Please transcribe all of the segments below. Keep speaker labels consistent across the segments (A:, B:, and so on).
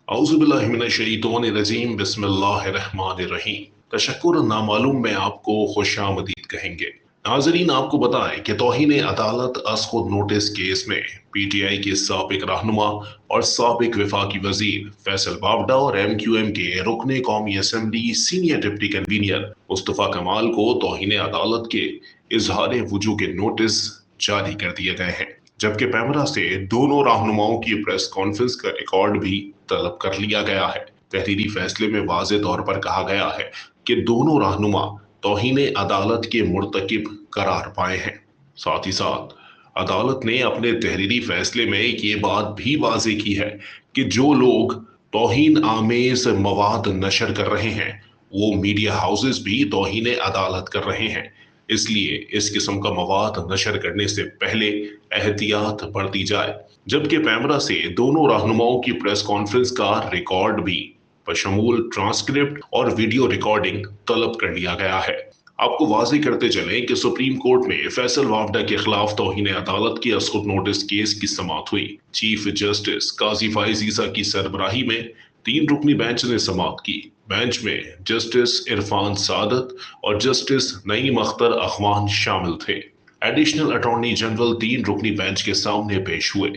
A: औज़ुबिल्लाहिमिनश्शैतानिर्रजीम बिस्मिल्लाहिर्रहमानिर्रहीम। तशक्कुर नामालूम में आपको खुशामदीद कहेंगे। नाजरीन, आपको बताएं कि तौहीन अदालत असखुद नोटिस केस में पीटीआई के साबिक रहनुमा और साबिक वफाकी वजीर फैसल बावडा और MQM के रुकने कौमी assembly senior deputy convener Mustafa कमाल को तौहीन अदालत के इजहार वजू के नोटिस जारी कर दिए गए हैं, जबकि पैमरा से दोनों रहनुमाओं की प्रेस कॉन्फ्रेंस का रिकॉर्ड भी तलब कर लिया गया है। तहरीरी फैसले में वाज़े तौर पर कहा गया है कि दोनों रहनुमा तौहीन अदालत के मुर्तकिब करार पाए हैं। साथ ही साथ अदालत ने अपने तहरीरी फैसले में ये बात भी वाजे की है कि जो लोग तौहीन आमेज मवाद नशर कर रहे हैं वो मीडिया हाउसेस भी तौहीन अदालत कर रहे हैं, इसलिए इस किस्म का मवाद नशर करने से पहले एहतियात बरती जाए। जबकि पैमरा से दोनों रहनुमाओं की प्रेस कॉन्फ्रेंस का रिकॉर्ड भी बशमूल ट्रांसक्रिप्ट और वीडियो रिकॉर्डिंग तलब कर लिया गया है। आपको वाज़ेह करते चलें कि सुप्रीम कोर्ट में फैसल वावडा के खिलाफ तौहीन अदालत के असखुद नोटिस केस की समाअत हुई। चीफ जस्टिस काजी फाइज ईसा की सरबराही में 3 रुकनी बेंच ने समाअत की। बेंच में जस्टिस इरफान सादत और जस्टिस नईम अख्तर अखवान शामिल थे। एडिशनल अटॉर्नी जनरल 3 रुकनी बेंच के सामने पेश हुए।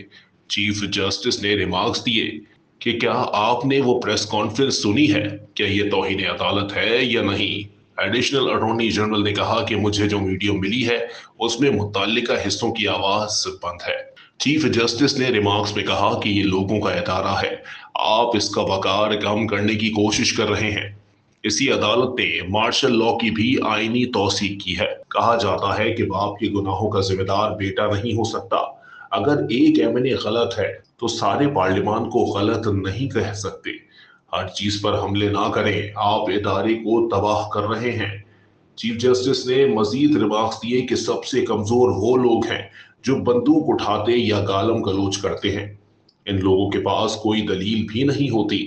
A: चीफ जस्टिस ने रिमार्क्स दिए कि क्या आपने वो प्रेस कॉन्फ्रेंस सुनी है, क्या ये तौहीन अदालत है या नहीं। एडिशनल अटॉर्नी जनरल ने कहा कि मुझे जो वीडियो मिली है उसमें मुतल्लिका हिस्सों की आवाज बंद है। चीफ जस्टिस ने रिमार्क्स में कहा कि ये लोगों का इदारा है, आप इसका वकार कम करने की कोशिश कर रहे हैं। इसी अदालत ने मार्शल लॉ की भी आईनी तौसीक की है। कहा जाता है कि बाप के गुनाहों का जिम्मेदार बेटा नहीं हो सकता। अगर एक एमएनए गलत है तो सारे पार्लियामान को गलत नहीं कह सकते। हर चीज पर हमले ना करें, आप इदारे को तबाह कर रहे हैं। चीफ जस्टिस ने मजीद रिमार्क्स दिए कि सबसे कमजोर वो लोग हैं जो बंदूक उठाते या गालम गलोच करते हैं। इन लोगों के पास कोई दलील भी नहीं होती।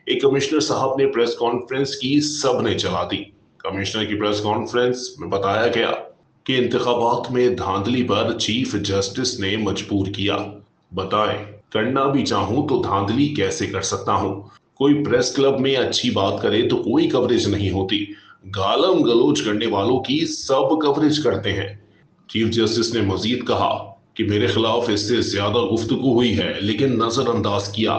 A: एक कमिश्नर साहब ने प्रेस कॉन्फ्रेंस की, सब ने चला दी। कमिश्नर की प्रेस कॉन्फ्रेंस में बताया गया कि इंतखाबात में धांधली पर चीफ जस्टिस ने मजबूर किया। बताएं, करना भी चाहूं तो धांधली कैसे कर सकता हूं। कोई प्रेस क्लब में अच्छी बात करे तो कोई कवरेज नहीं होती, गालम गलोच करने वालों की सब कवरेज करते हैं। चीफ जस्टिस ने मजीद कहा कि मेरे खिलाफ इससे ज्यादा गुफ्तगू हुई है लेकिन नजरअंदाज किया।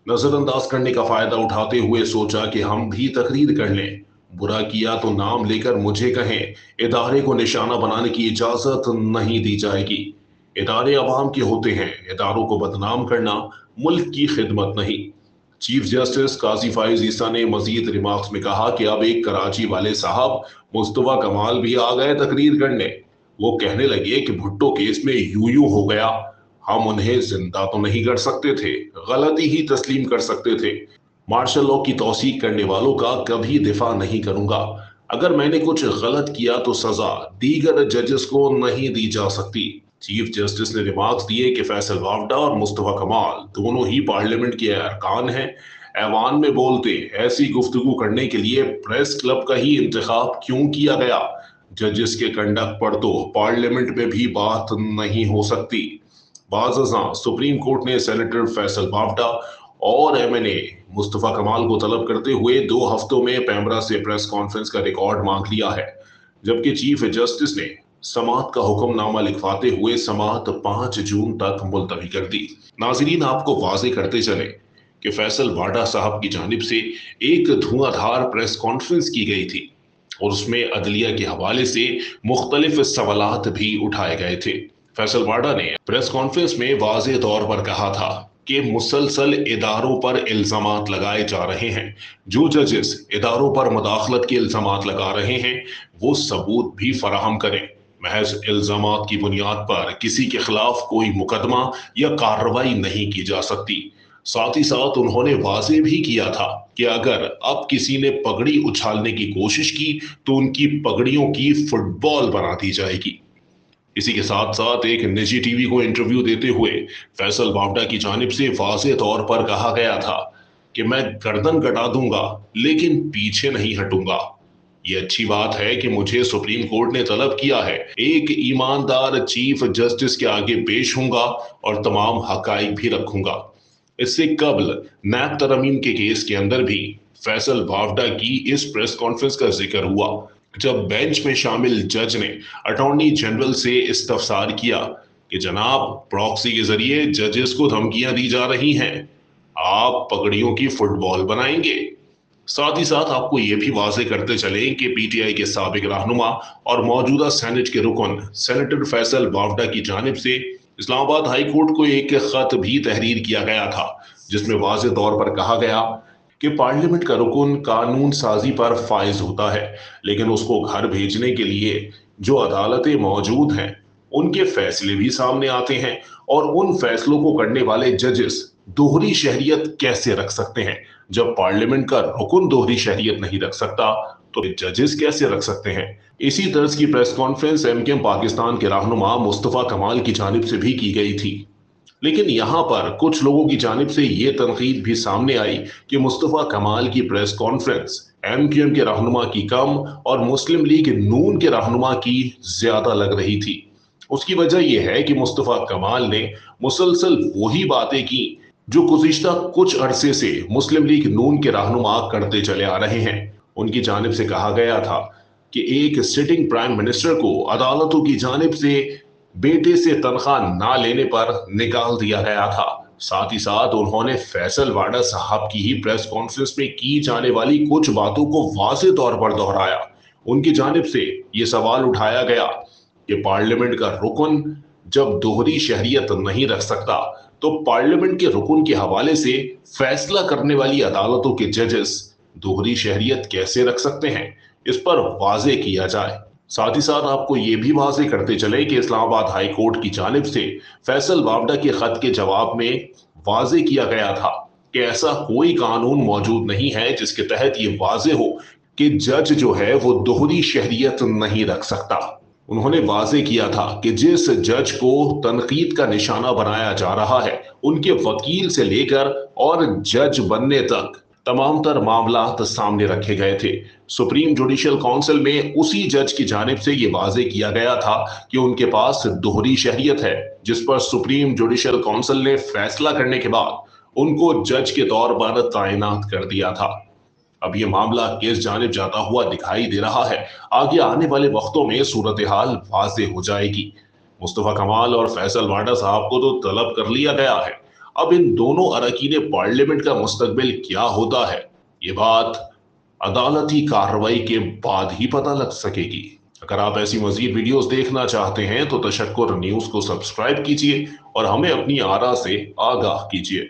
A: नजरअंदाज करने का फायदा उठाते हुए सोचा कि हम भी तकरीर कर लें। बुरा किया तो नाम लेकर मुझे कहें, इदारे को निशाना बनाने की इजाजत नहीं दी जाएगी। इदारे अवाम के होते हैं, इदारों को बदनाम करना मुल्क की खिदमत नहीं। चीफ जस्टिस काजी फाइज ईसा ने मजीद रिमार्क्स में कहा कि अब एक कराची वाले साहब मुस्तफा कमाल भी आ गए तकरीर करने। वो कहने लगे कि भुट्टो केस में यूं हो गया, हम उन्हें जिंदा तो नहीं कर सकते थे, गलती ही तस्लीम कर सकते थे। मार्शल लॉ की तौसीक करने वालों का कभी दिफा नहीं करूंगा। अगर मैंने कुछ गलत किया तो सजा दीगर जजेस को नहीं दी जा सकती। चीफ जस्टिस ने रिमार्क्स दिए कि फैसल वावडा और मुस्तफा कमाल दोनों ही पार्लियामेंट के अरकान हैं। ऐवान में बोलते, ऐसी गुफ्तगू करने के लिए प्रेस क्लब का ही इंतखाब क्यों किया गया। जजेस के कंडक्ट पर तो पार्लियामेंट में भी बात नहीं हो सकती। बाज़ सुप्रीम कोर्ट ने सेनेटर फैसल बावडा और एमएनए मुस्तफा कमाल को तलब करते हुए 2 हफ्तों में पैमरा से प्रेस कॉन्फ्रेंस का रिकॉर्ड मांग लिया है, जबकि चीफ जस्टिस ने समाअत का हुक्मनामा लिखवाते हुए समाअत 5 जून तक मुलतवी कर दी। नाजरीन, आपको वाजे करते चले कि फैसल वाडा साहब की जानिब से एक धुआंधार प्रेस कॉन्फ्रेंस की गई थी और उसमें अदलिया के हवाले से मुख्तलिफ सवालात भी उठाए गए थे। फैसल वाडा ने प्रेस कॉन्फ्रेंस में वाज़ेह तौर पर कहा था कि मुसलसल इदारों पर इल्जामात लगाए जा रहे हैं। जो जजेस इदारों पर मुदाखलत के इल्जामात लगा रहे हैं वो सबूत भी फराहम करें। महज इल्जामात की बुनियाद पर किसी के खिलाफ कोई मुकदमा या कार्रवाई नहीं की जा सकती। साथ ही साथ उन्होंने वाजे भी किया था कि अगर अब किसी ने पगड़ी उछालने की कोशिश की तो उनकी पगड़ियों की फुटबॉल बना दी जाएगी। इसी के साथ साथ एक निजी टीवी को इंटरव्यू देते हुए फैसल बावडा की जानिब से वाज़ेह तौर पर कहा गया था कि मैं गर्दन कटा दूंगा लेकिन पीछे नहीं हटूंगा। ये अच्छी बात है कि मुझे सुप्रीम कोर्ट ने तलब किया है, एक ईमानदार चीफ जस्टिस के आगे पेश होऊंगा और तमाम हकाइक भी रखूंगा। इससे कबल नैब तरमीम के केस के अंदर भी फैसल वावडा की इस प्रेस कॉन्फ्रेंस का जिक्र हुआ, जब बेंच में शामिल जज ने अटॉर्नी जनरल से इस्तफसार किया कि जनाब, प्रॉक्सी के जरिए जजेस को धमकियां दी जा रही हैं, आप पगड़ियों की फुटबॉल बनाएंगे। साथ ही साथ आपको ये भी वाजे करते चले कि पीटीआई के साबिक रहनुमा और मौजूदा सेनेट के रुकन सेनेटर फैसल वावडा की जानिब से इस्लामाबाद हाई कोर्ट को एक खत भी तहरीर किया गया था, जिसमें वाजे तौर पर कहा गया कि पार्लियामेंट का रुकन कानून साजी पर फाइज होता है, लेकिन उसको घर भेजने के लिए जो अदालतें मौजूद हैं उनके फैसले भी सामने आते हैं, और उन फैसलों को करने वाले जजेस दोहरी शहरियत कैसे रख सकते हैं। जब पार्लियामेंट का रुकन दोहरी शहरियत नहीं रख सकता तो जजेस कैसे रख सकते हैं। इसी तर्ज की प्रेस कॉन्फ्रेंस एमकेएम पाकिस्तान के रहनुमा मुस्तफा कमाल की जानिब से भी की गई थी, लेकिन यहां पर कुछ लोगों की जानिब से यह तनकीद भी सामने आई कि मुस्तफा कमाल की प्रेस कॉन्फ्रेंस एमकेएम के रहनुमा की कम और मुस्लिम लीग नून के रहनुमा की ज्यादा लग रही थी। उसकी वजह यह है कि मुस्तफा कमाल ने मुसलसल वही बातें की जो गुज़िश्ता कुछ अरसे से मुस्लिम लीग नून के रहनुमा करते चले आ रहे हैं। उनकी जानिब से कहा गया था कि एक सिटिंग प्राइम मिनिस्टर को अदालतों की जानिब से बेटे से तनख्वाह ना लेने पर निकाल दिया गया था। साथ ही साथ उन्होंने फैसल वाडा साहब की ही प्रेस कॉन्फ्रेंस में की जाने वाली कुछ बातों को वाज़े तौर पर दोहराया। उनकी जानिब से ये सवाल उठाया गया कि पार्लियामेंट का रुकन जब दोहरी शहरियत नहीं रख सकता तो पार्लियामेंट के रुकन के हवाले से फैसला करने वाली अदालतों के जजेस दोहरी शहरियत कैसे रख सकते हैं, इस पर वाजे किया जाए। साथ ही साथ आपको ये भी वाजे करते चले कि इस्लामाबाद हाई कोर्ट की जानिब से फैसल वावडा के खत के जवाब में वाजे किया गया था कि ऐसा कोई कानून मौजूद नहीं है जिसके तहत ये वाजे हो कि जज जो है वो दोहरी शहरियत नहीं रख सकता। उन्होंने वाजे किया था कि जिस जज को तनकीद का निशाना बनाया जा रहा है, उनके वकील से लेकर और जज बनने तक तमाम तर मामलात सामने रखे गए थे। सुप्रीम जुडिशियल काउंसिल में उसी जज की जानिब से ये वाजे किया गया था कि उनके पास दोहरी शहरियत है, जिस पर सुप्रीम जुडिशियल काउंसिल ने फैसला करने के बाद उनको जज के तौर पर तैनात कर दिया था। अब ये मामला किस जानिब जाता हुआ दिखाई दे रहा है, आगे आने वाले वक्तों में सूरत हाल वाज़ेह हो जाएगी। मुस्तफा कमाल और फैसल वाडा साहब को तो तलब कर लिया गया है, अब इन दोनों अरकान पार्लियामेंट का मुस्तकबिल क्या होता है, ये बात अदालती कार्रवाई के बाद ही पता लग सकेगी। अगर आप ऐसी मजीद वीडियोस देखना चाहते हैं तो तशक्कुर न्यूज को सब्सक्राइब कीजिए और हमें अपनी आरा से आगाह कीजिए।